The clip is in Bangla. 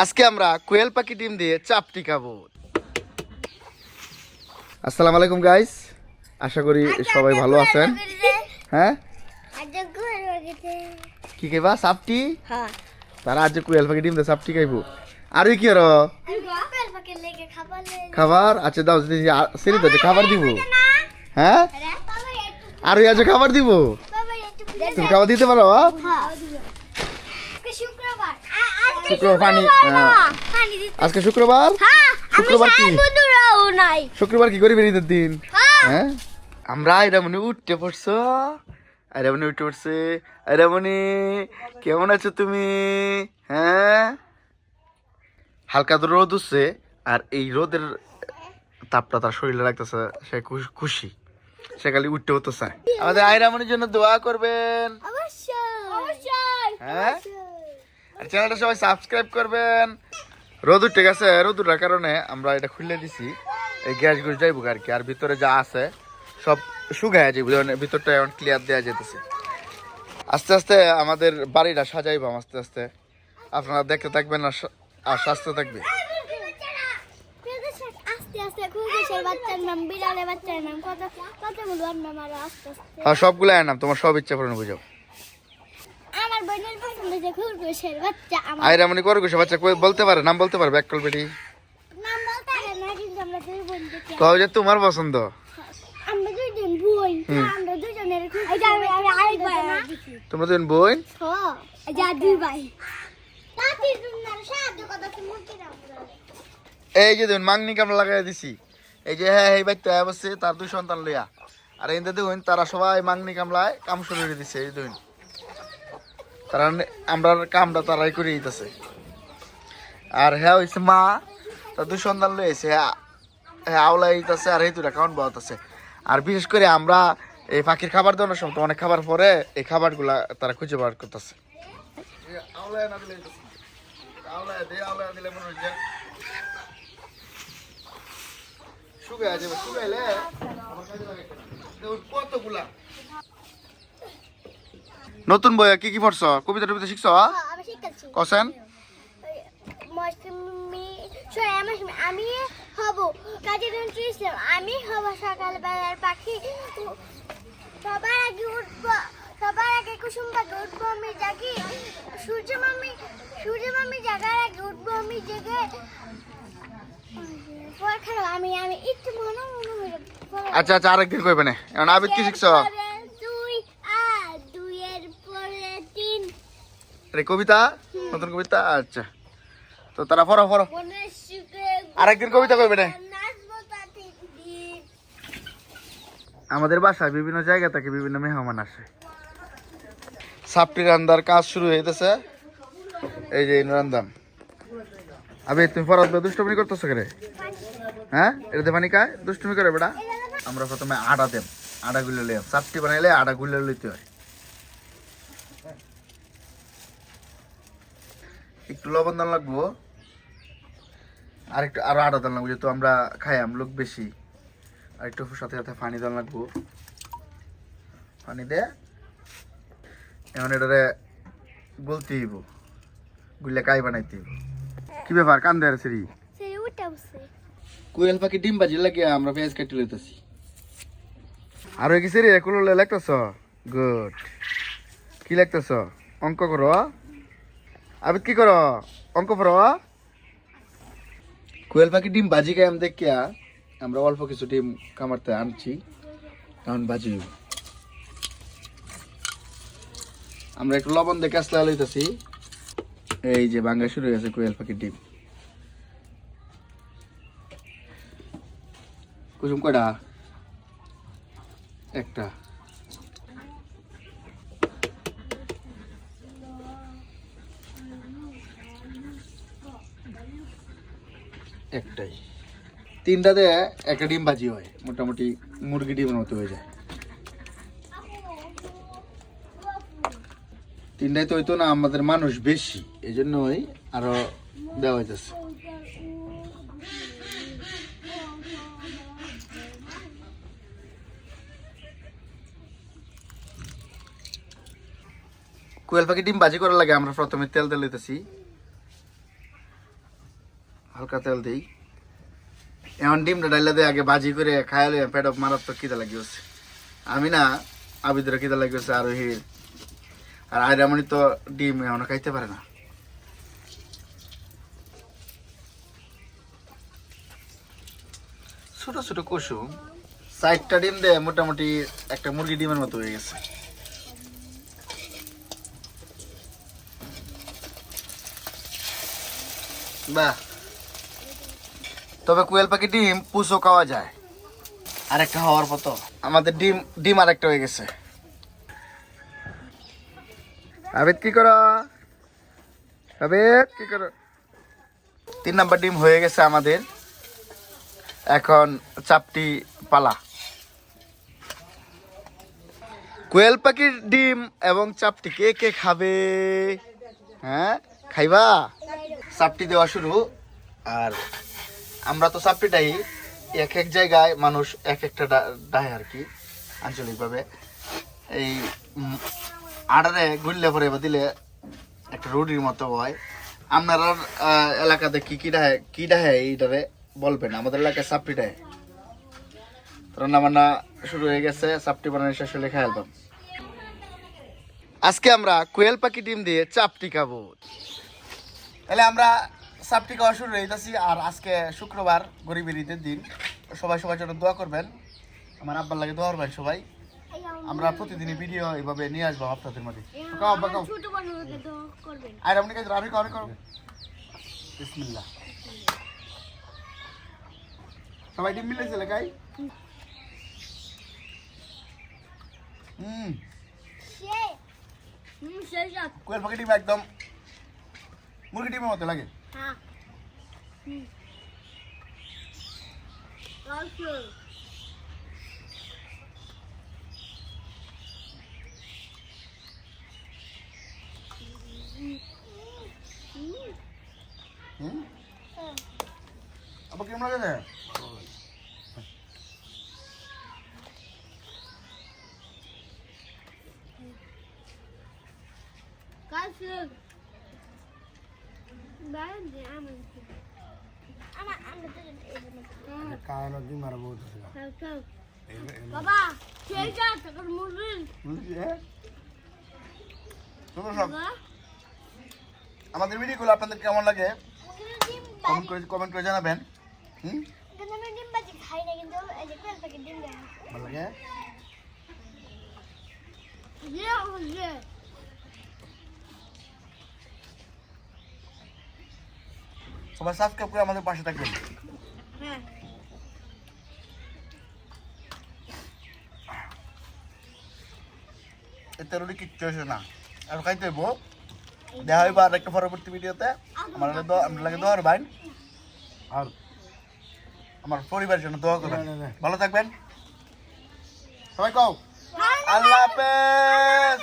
আজকে আমরা কোয়েল পাখি ডিম দিয়ে চাপটি খাবো। আসসালামু আলাইকুম গাইস, আশা করি সবাই ভালো আছেন। হ্যাঁ কি খাইবা? চাপটি? তারা আজ কোয়েল পাখি ডিম দিয়ে চাপটি খাইবো। আর কি আর খাবার? আচ্ছা দাও, সেরি তো খাবার দিব। হ্যাঁ আর আজ খাবার দিব, তুমি খাবার দিতে পারো? শুক্রবার পানি? আজকে শুক্রবার। শুক্রবার কি? শুক্রবার কি করিবেন ঈদের দিন? হ্যাঁ আমরা এরামনি উঠতে পড়ছো, এরামনি উঠতে পড়ছে। এরামনি কেমন আছো তুমি? হ্যাঁ হালকা তো রোদ উঠছে, আর এই রোদের তাপটা তার শরীরে লাগতেছে, সে খুশি, সে খালি উঠতে হতো চায়। আমাদের আইরামনির জন্য দোয়া করবেন। হ্যাঁ আর চ্যানেলটা সবাই সাবস্ক্রাইব করবেন। রোদ উঠে গেছে, রোদ উঠার কারণে আমরা এটা খুলে দিছি, এই গ্যাস গুলো যাইব আর কি। আর ভিতরে যা আছে সব শুকায় যাইব, ভিতরটা এখন ক্লিয়ার দেওয়া যেতেছে। আস্তে আস্তে আমাদের বাড়িটা সাজাইব, আস্তে আস্তে আপনারা দেখতে থাকবেন আর স্বাস্থ্য থাকবে। হ্যাঁ সবগুলো নাম তোমার সব ইচ্ছা পূরণ বুঝাও। আইরামনি খরগোশের বাচ্চা বলতে পারে, নাম বলতে পারবে? এক কলবেটি কও যে তোমার পছন্দ। তোমরা দুজন বোন? এই যে দেখুন মাংনি কামড়া লাগাই দিছি, এই যে হ্যাঁ এই বাচ্চা বসছে তার 2 সন্তান লইয়া। আর এই দেখুন তারা সবাই মাংনি কামলায় কাম শুরু করে দিচ্ছে। এই দেখুন তারা আমরা কামটা তারাই করে দিতেছে। আর হ্যাঁ হয়েছে মা, তার 2 সন্তান লইছে, হ্যাঁ আওলা দিতেছে, আর এই 2টা কাউন্ট বাড়াতেছে। আর বিশেষ করে আমরা এই পাখির খাবার দেওয়ার সময় তো অনেক খাবার পরে এই খাবারগুলা তারা খুঁজে বার করতেছে। নতুন বই কি কি পড়ছ? কবিতা টবিতা শিখছ? কসেন আমি হব কাজী নজরুল ইসলাম, আমি হব সকালবেলার পাখি, সবার আগে উঠবো, সবার আগে কুসুম পাখি উঠবো আমি জাগি, সূর্য মামি জাগার আগে উঠবো আমি জেগে। আমি একটু মনে আচ্ছা আচ্ছা আরেকদিন কইবে না। এখন আবিদ কি শিখছ? 2 এর পরে 3 আরে কবিতা, নতুন কবিতা। আচ্ছা তো তারা পড়ো পড়ো, আরেকদিন কবিতা কইবে না। আমাদের বাসায় বিভিন্ন জায়গা থেকে বিভিন্ন মেহমান আসে। সাপটি রান্দার কাজ শুরু হইতেছে, এই যে রান্দাম। আবে তুমি পড়াত দুষ্টুমি করতেছো কেন? হ্যাঁ এটাতে পানি খায়, দুষ্টুমি করে বেটা। আমরা প্রথমে আটা দেব, আটা গুলে লইয়াম। চাপটি বানাইলে আটা গুলে লইতে হয়। একটু লবণ দান লাগবো, আরো আটা দান লাগবো, যেহেতু আমরা খাইয়াম লোক বেশি। আর একটু সাথে সাথে পানি দান লাগবো। পানি দে এখন এটারে গুলতে হইব, গুললে কাই বানাইতে হইব। কি ব্যাপার কান্দে আর সেরি? কোয়েল পাখি ডিম বাজি লাগে আমরা পেঁয়াজ কাটি লইতেছি। আর কি সেরি কুলে লাগতেছ? গুড। কি লাগতেছ? অঙ্ক করো? আবিদ কি করো? অঙ্ক পড়ো। কোয়েল পাখি ডিম বাজি খাই আমি দেখিয়া আমরা অল্প কিছু ডিম কামারতে আনছি, কারণ বাজি হইব। আমরা একটু লবণ দিয়ে কাঁচলা লইতেছি। এই যে ভাঙ্গা শুরু হয়ে গেছে কোয়েল পাখির ডিম। কুসুম কয়টা? একটা। একটাই। 3টাতে একটা ডিম ভাজি হয়, মোটামুটি মুরগি ডিমের মতো হয়ে যায়। 3টাই তো হইতো না, আমাদের মানুষ বেশি, এই জন্যই আরো দেওয়া হইতেছে। কোয়েল পাখি ডিম ভাজি করার লাগে আমরা প্রথমে তেল দিতেছি। হালকা তেল দিই। এখন ডিমটা ডাইলা দিয়ে আগে ভাজি করে খাইলে পেট মারাত্মক খিদা লাগিয়েছে। আমি না আবিদের খিদা লাগিয়েছে আর হির আর আইরামণি তো ডিম এখনো খাইতে পারে না। ছোট ছোট কুসুম 4টা ডিম দিয়ে মোটামুটি একটা মুরগি ডিমের মতো হয়ে গেছে। বাহ, তবে কোয়েল পাখি ডিম পুষো খাওয়া যায়। আরেকটা হওয়ার মতো আমাদের ডিম আরেকটা হয়ে গেছে। আবেদ কি করো? আবেদ কি করো? 3 নাম্বার ডিম হয়ে গেছে আমাদের। এখন চাপটি পালা। কোয়েল পাখির ডিম এবং চাপটি কে কে খাবে? হ্যাঁ খাইবা? চাপটি দেওয়া শুরু। আর আমরা তো চাপটিটাই এক এক জায়গায় মানুষ এক একটা ডায় আর কি আঞ্চলিকভাবে। এই আড়ারে গুললে পরে বা দিলে একটা রুটির মতো হয়। আপনার এলাকাতে কি ডাহে এইটারে বলবেন। আমাদের এলাকায় চাপটি ডাহে। রান্না বান্না শুরু হয়ে গেছে, চাপটি বানানো শেষ হলে খাই আলবাম। আজকে আমরা কোয়েল পাখি ডিম দিয়ে চাপটি খাবো। তাহলে আমরা চাপটি খাওয়া শুরু হয়ে যাচ্ছি। আর আজকে শুক্রবার, গরিবের ঈদের দিন। সবাই সবার জন্য দোয়া করবেন, আমার আব্বার লাগে দোয়া করবেন সবাই। আমরা প্রতিদিনই ভিডিও এইভাবে নিয়ে আসবো আপনাদের মধ্যে। আর আপনি কাজ রাবি করে করো। বিসমিল্লাহ। সবাই ডিম মিলেছে লেখাই। কোয়েল পাখি ডিম একদম মুরগি ডিমের মতো লাগে। আবার কেমন লাগে? আমাদের ভিডিওগুলো আপনাদের কেমন লাগে কমেন্ট করে জানাবেন। ভালো লাগে? সবাই সাবস্ক্রাইব করে আমাদের পাশে থাকবেন। এতে রুটি কিচ্ছু হয়েছে না, আর খাইতে হইব। দেখা হইব আর একটা পরবর্তী ভিডিওতে। আমার লাগে দোয়ার ভাই আর আমার পরিবারের জন্য দোয়া করবেন। ভালো থাকবেন সবাই। কও আল্লাহ হাফেজ।